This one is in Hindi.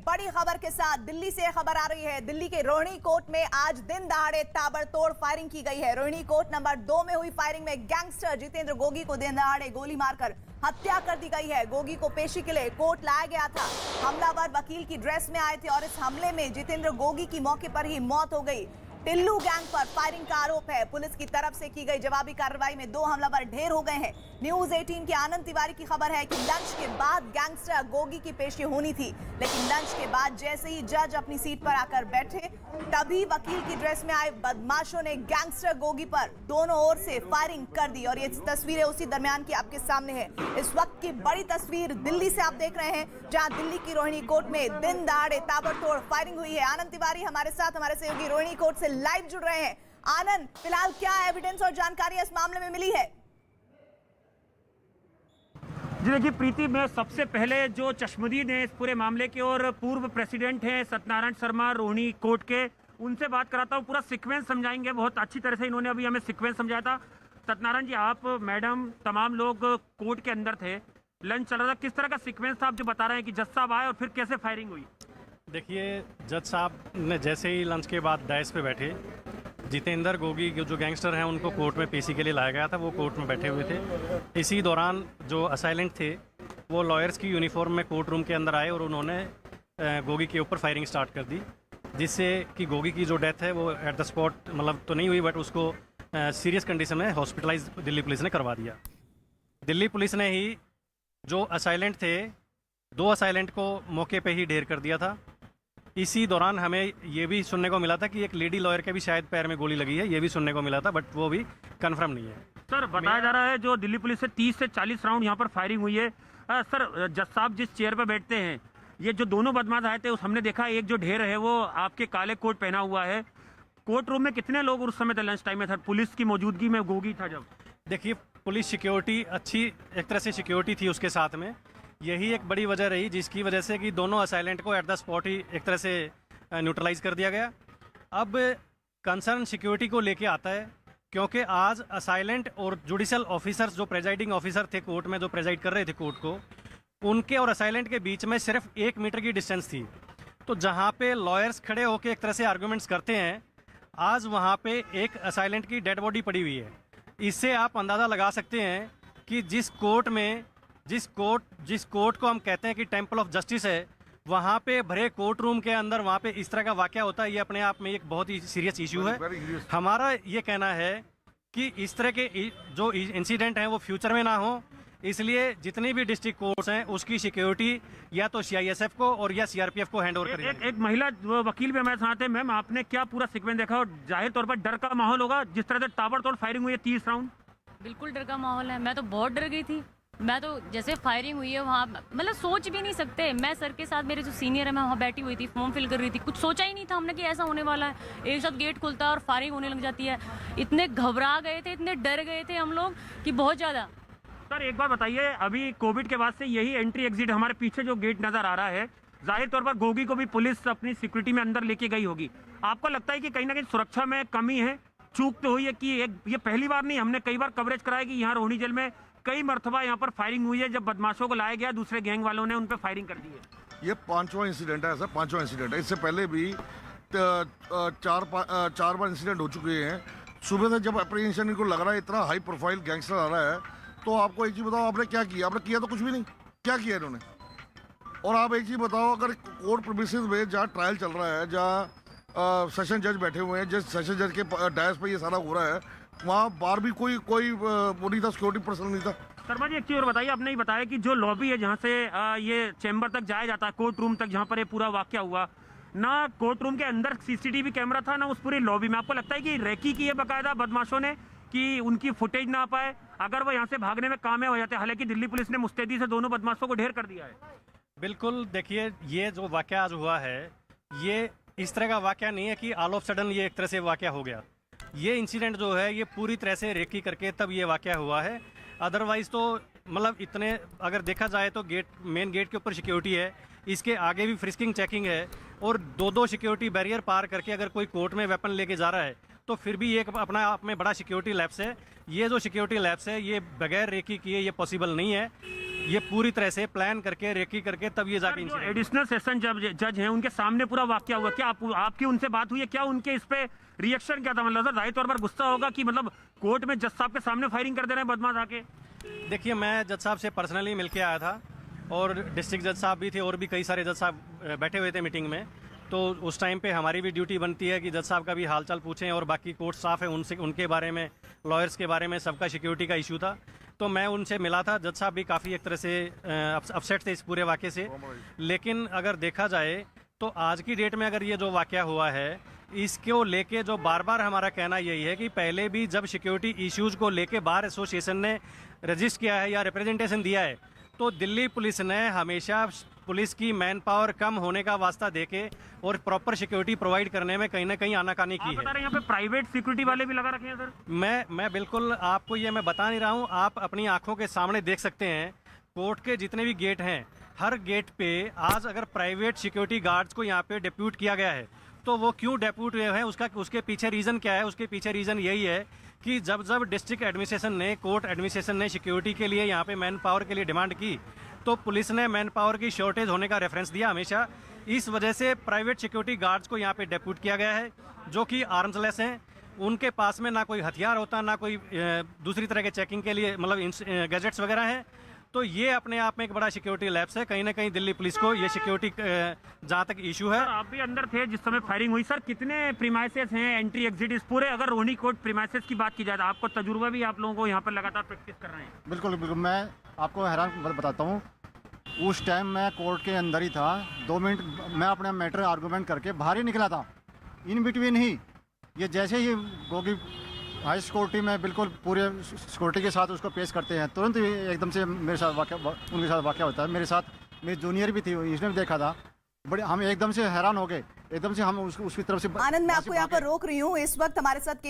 बड़ी खबर के साथ दिल्ली से खबर आ रही है। दिल्ली के रोहिणी कोर्ट में आज दिन दहाड़े ताबड़तोड़ फायरिंग की गई है। रोहिणी कोर्ट नंबर 2 में हुई फायरिंग में गैंगस्टर जितेंद्र गोगी को दिन दहाड़े गोली मारकर हत्या कर दी गई है। गोगी को पेशी के लिए कोर्ट लाया गया था। हमलावर वकील की ड्रेस में आए थे और इस हमले में जितेंद्र गोगी की मौके पर ही मौत हो गई। टिल्लू गैंग पर फायरिंग का आरोप है। पुलिस की तरफ से की गई जवाबी कार्रवाई में 2 हमलावर ढेर हो गए हैं। न्यूज 18 के आनंद तिवारी की खबर है कि लंच के बाद गैंगस्टर गोगी की पेशी होनी थी, लेकिन लंच के बाद जैसे ही जज अपनी सीट पर आकर बैठे तभी वकील की ड्रेस में आए बदमाशों ने गैंगस्टर गोगी पर दोनों ओर से फायरिंग कर दी। और ये तस्वीरें उसी दरमियान की आपके सामने है। इस वक्त की बड़ी तस्वीर दिल्ली से आप देख रहे हैं, जहां दिल्ली की रोहिणी कोर्ट में दिन दहाड़े ताबड़तोड़ फायरिंग हुई है। आनंद तिवारी हमारे साथ, हमारे सहयोगी रोहिणी कोर्ट से लाइव जुड़ रहे हैं। आनंद, फिलहाल क्या एविडेंस और जानकारी इस मामले में मिली है? जी देखिए प्रीति, मैं सबसे पहले जो चश्मदीद हैं इस पूरे मामले के और पूर्व प्रेसिडेंट हैं सत्यनारायण शर्मा रोहिणी कोर्ट के, उनसे बात कराता हूँ। पूरा सीक्वेंस समझाएंगे। बहुत अच्छी तरह से इन्होंने अभी हमें सीक्वेंस समझाया था। सत्यनारायण जी, आप, मैडम, तमाम लोग कोर्ट के अंदर थे, लंच चल रहा था, किस तरह का सीक्वेंस था? आप जो बता रहे हैं कि जज साहब आए और फिर कैसे फायरिंग हुई? देखिए, जज साहब ने जैसे ही लंच के बाद डायस पे बैठे, जितेंद्र गोगी जो गैंगस्टर हैं उनको कोर्ट में पेशी के लिए लाया गया था। वो कोर्ट में बैठे हुए थे। इसी दौरान जो असाइलेंट थे वो लॉयर्स की यूनिफॉर्म में कोर्ट रूम के अंदर आए और उन्होंने गोगी के ऊपर फायरिंग स्टार्ट कर दी, जिससे कि गोगी की जो डेथ है वो एट द स्पॉट मतलब तो नहीं हुई, बट उसको सीरियस कंडीशन में हॉस्पिटलाइज दिल्ली पुलिस ने करवा दिया। दिल्ली पुलिस ने ही जो असाइलेंट थे, 2 असाइलेंट को मौके पे ही ढेर कर दिया था। इसी दौरान हमें ये भी सुनने को मिला था कि एक लेडी लॉयर के भी शायद पैर में गोली लगी है, ये भी सुनने को मिला था, बट वो भी कंफर्म नहीं है। सर, बताया जा रहा है जो दिल्ली पुलिस से 30 से 40 राउंड यहाँ पर फायरिंग हुई है। सर, जज साहब जिस चेयर पर बैठते हैं, ये जो दोनों बदमाश आए थे उस हमने देखा एक जो ढेर है वो आपके काले कोट पहना हुआ है। कोर्ट रूम में कितने लोग उस समय थे? लंच टाइम में था, पुलिस की मौजूदगी में गोगी था जब? देखिए, पुलिस सिक्योरिटी अच्छी एक तरह से सिक्योरिटी थी उसके साथ में। यही एक बड़ी वजह रही जिसकी वजह से कि दोनों असाइलेंट को एट द स्पॉट ही एक तरह से न्यूट्रलाइज कर दिया गया। अब कंसर्न सिक्योरिटी को लेके आता है, क्योंकि आज असाइलेंट और जुडिशल ऑफिसर्स जो प्रेजाइडिंग ऑफिसर थे कोर्ट में, जो प्रेजाइड कर रहे थे कोर्ट को, उनके और असाइलेंट के बीच में सिर्फ 1 मीटर की डिस्टेंस थी। तो जहाँ पे लॉयर्स खड़े होकर एक तरह से आर्गूमेंट्स करते हैं, आज वहाँ पे एक असाइलेंट की डेड बॉडी पड़ी हुई है। इससे आप अंदाज़ा लगा सकते हैं कि जिस कोर्ट को हम कहते हैं कि टेम्पल ऑफ जस्टिस है, वहाँ पे भरे कोर्ट रूम के अंदर वहाँ पे इस तरह का वाकया होता है, ये अपने आप में एक बहुत ही सीरियस इशू है। हमारा ये कहना है कि इस तरह के जो इंसिडेंट हैं वो फ्यूचर में ना हो, इसलिए जितनी भी डिस्ट्रिक्ट कोर्ट्स हैं उसकी सिक्योरिटी या तो CISF को और या CRPF को हैंड ओवर करें। एक महिला वकील भी हमारे साथ है। मैम, आपने क्या पूरा सीक्वेंस देखा? और जाहिर तौर पर डर का माहौल होगा जिस तरह से ताबड़तोड़ फायरिंग हुई है 30 राउंड। बिल्कुल डर का माहौल है। मैं तो बहुत डर गई थी। मैं तो जैसे फायरिंग हुई है वहाँ, मतलब सोच भी नहीं सकते। मैं सर के साथ, मेरे जो सीनियर है, मैं वहाँ बैठी हुई थी, फॉर्म फिल कर रही थी। कुछ सोचा ही नहीं था हमने कि ऐसा होने वाला है। एक साथ गेट खुलता है और फायरिंग होने लग जाती है। इतने घबरा गए थे, इतने डर गए थे हम लोग कि बहुत ज़्यादा। सर, एक बार बताइए, अभी कोविड के बाद से यही एंट्री एग्जिट हमारे पीछे जो गेट नजर आ रहा है, जाहिर तौर पर गोगी को भी पुलिस अपनी सिक्योरिटी में अंदर लेके गई होगी। आपको लगता है कि कहीं ना कहीं सुरक्षा में कमी है? चूक तो हुई है कि ये पहली बार नहीं, हमने कई बार कवरेज कराया कि यहाँ रोहिणी जेल में कई मरतबा यहाँ पर फायरिंग हुई है। जब बदमाशों को लाया गया, दूसरे गैंग वालों ने उन पर फायरिंग कर दी है। ये 5वां इंसिडेंट है सर, 5वां इंसिडेंट है। इससे पहले भी 4 बार इंसिडेंट हो चुके हैं। सुबह से जब अप्रीहेंशन इनको लग रहा है इतना हाई प्रोफाइल गैंगस्टर आ रहा है, तो आपको एक चीज़ बताओ, आपने क्या किया? आपने किया तो कुछ भी नहीं। क्या किया इन्होंने? और आप एक चीज़ बताओ, अगर कोर्ट प्रीमिसेस में जहाँ ट्रायल चल रहा है, जहाँ सेशन जज बैठे हुए हैं, जिस सेशन जज के डायस पे ये सारा हो रहा है, वहाँ बाहर भी कोई वो नहीं था, सिक्योरिटी पर्सन नहीं था। शर्मा जी, एक चीज और बताइए, आपने ही बताया कि जो लॉबी है जहाँ से ये चैम्बर तक जाया जाता है, कोर्ट रूम तक, जहाँ पर ये पूरा वाकया हुआ, ना कोर्ट रूम के अंदर CCTV कैमरा था, ना उस पूरी लॉबी में। आपको लगता है कि रेकी की है बाकायदा बदमाशों ने कि उनकी फुटेज ना पाए, अगर वो यहाँ से भागने में कामयाब हो जाते? हालांकि दिल्ली पुलिस ने मुस्तैदी से दोनों बदमाशों को ढेर कर दिया है। बिल्कुल, देखिए, ये जो वाकया आज हुआ है, ये इस तरह का वाकया नहीं है कि ऑल ऑफ सडन ये एक तरह से वाकया हो गया। ये इंसिडेंट जो है ये पूरी तरह से रेकी करके तब ये वाकया हुआ है। अदरवाइज तो मतलब इतने, अगर देखा जाए तो मेन गेट के ऊपर सिक्योरिटी है, इसके आगे भी फ्रिस्किंग चेकिंग है, और 2 सिक्योरिटी बैरियर पार करके अगर कोई कोर्ट में वेपन लेके जा रहा है तो फिर भी एक अपना आप में बड़ा सिक्योरिटी लैप्स है। ये जो सिक्योरिटी लैप्स है ये बगैर रेकी किए ये पॉसिबल नहीं है। ये पूरी तरह से प्लान करके रेकी करके तब ये जाके जो इंसिडेंट। एडिशनल सेशन जज हैं उनके सामने पूरा वाकया हुआ, क्या आपकी उनसे बात हुई है? क्या उनके इस पे रिएक्शन क्या था? मतलब सर जाहिर तौर पर गुस्सा होगा कि मतलब कोर्ट में जज साहब के सामने फायरिंग कर दे रहे हैं बदमाश आके। देखिए, मैं जज साहब से पर्सनली मिल के आया था और डिस्ट्रिक्ट जज साहब भी थे और भी कई सारे जज साहब बैठे हुए थे मीटिंग में। तो उस टाइम पे हमारी भी ड्यूटी बनती है कि जज साहब का भी हालचाल पूछें और बाकी कोर्ट स्टाफ है उनसे, उनके बारे में, लॉयर्स के बारे में, सबका सिक्योरिटी का इशू था। तो मैं उनसे मिला था। जज साहब भी काफ़ी एक तरह से अपसेट थे इस पूरे वाक़े से। लेकिन अगर देखा जाए तो आज की डेट में अगर ये जो वाक़या हुआ है इसको लेके जो बार बार हमारा कहना यही है कि पहले भी जब सिक्योरिटी इश्यूज़ को लेके बार एसोसिएशन ने रजिस्ट किया है या रिप्रेजेंटेशन दिया है तो दिल्ली पुलिस ने हमेशा पुलिस की मैन पावर कम होने का वास्ता देके और प्रॉपर सिक्योरिटी प्रोवाइड करने में कहीं ना कहीं आनाकानी की आप है। बता रहे हैं यहाँ पे प्राइवेट सिक्योरिटी वाले भी लगा रखे हैं सर? मैं बिल्कुल आपको ये मैं बता नहीं रहा हूँ, आप अपनी आंखों के सामने देख सकते हैं। कोर्ट के जितने भी गेट हैं हर गेट पे आज अगर प्राइवेट सिक्योरिटी गार्ड्स को यहाँ पे डिप्यूट किया गया है तो वो क्यों डिप्यूट हुए हैं उसके पीछे रीज़न क्या है? उसके पीछे रीज़न यही है कि जब जब डिस्ट्रिक्ट एडमिनिस्ट्रेशन ने, कोर्ट एडमिनिस्ट्रेशन ने सिक्योरिटी के लिए यहाँ पे मैन पावर के लिए डिमांड की तो पुलिस ने मैन पावर की शॉर्टेज होने का रेफरेंस दिया हमेशा। इस वजह से प्राइवेट सिक्योरिटी गार्ड्स को यहाँ पे डिप्यूट किया गया है जो कि आर्म्स लेस हैं। उनके पास में ना कोई हथियार होता, ना कोई दूसरी तरह के चेकिंग के लिए मतलब गैजेट्स वगैरह हैं। तो ये अपने आप में एक बड़ा सिक्योरिटी लैप्स है। कहीं ना कहीं दिल्ली पुलिस को ये सिक्योरिटी जहाँ तक इशू है। सर आप भी अंदर थे जिस समय फायरिंग हुई। सर कितने प्रीमाइसेस हैं, एंट्री एग्जिट इस पूरे अगर रोहिणी कोर्ट प्रीमाइसेस की बात की जाए तो आपको तजुर्बा भी, आप लोगों को यहाँ पर लगातार प्रैक्टिस कर रहे हैं? बिल्कुल बिल्कुल, मैं आपको हैरान बताता हूँ। उस टाइम मैं कोर्ट के अंदर ही था। 2 मिनट मैं अपना मैटर आर्गूमेंट करके बाहर ही निकला था, इन बिटवीन ही ये जैसे ही गोगी हाई सिक्योरिटी में बिल्कुल पूरे सिक्योरिटी के साथ उसको पेश करते हैं, तुरंत ही एकदम से मेरे साथ उनके साथ वाक़या होता है। मेरे साथ मेरी जूनियर भी थी, इसने भी देखा था। बड़े हम एकदम से हैरान हो गए, एकदम से हम उसकी तरफ से। आनंद, मैं आपको यहाँ पर रोक रही हूँ। इस वक्त हमारे साथ केंद्र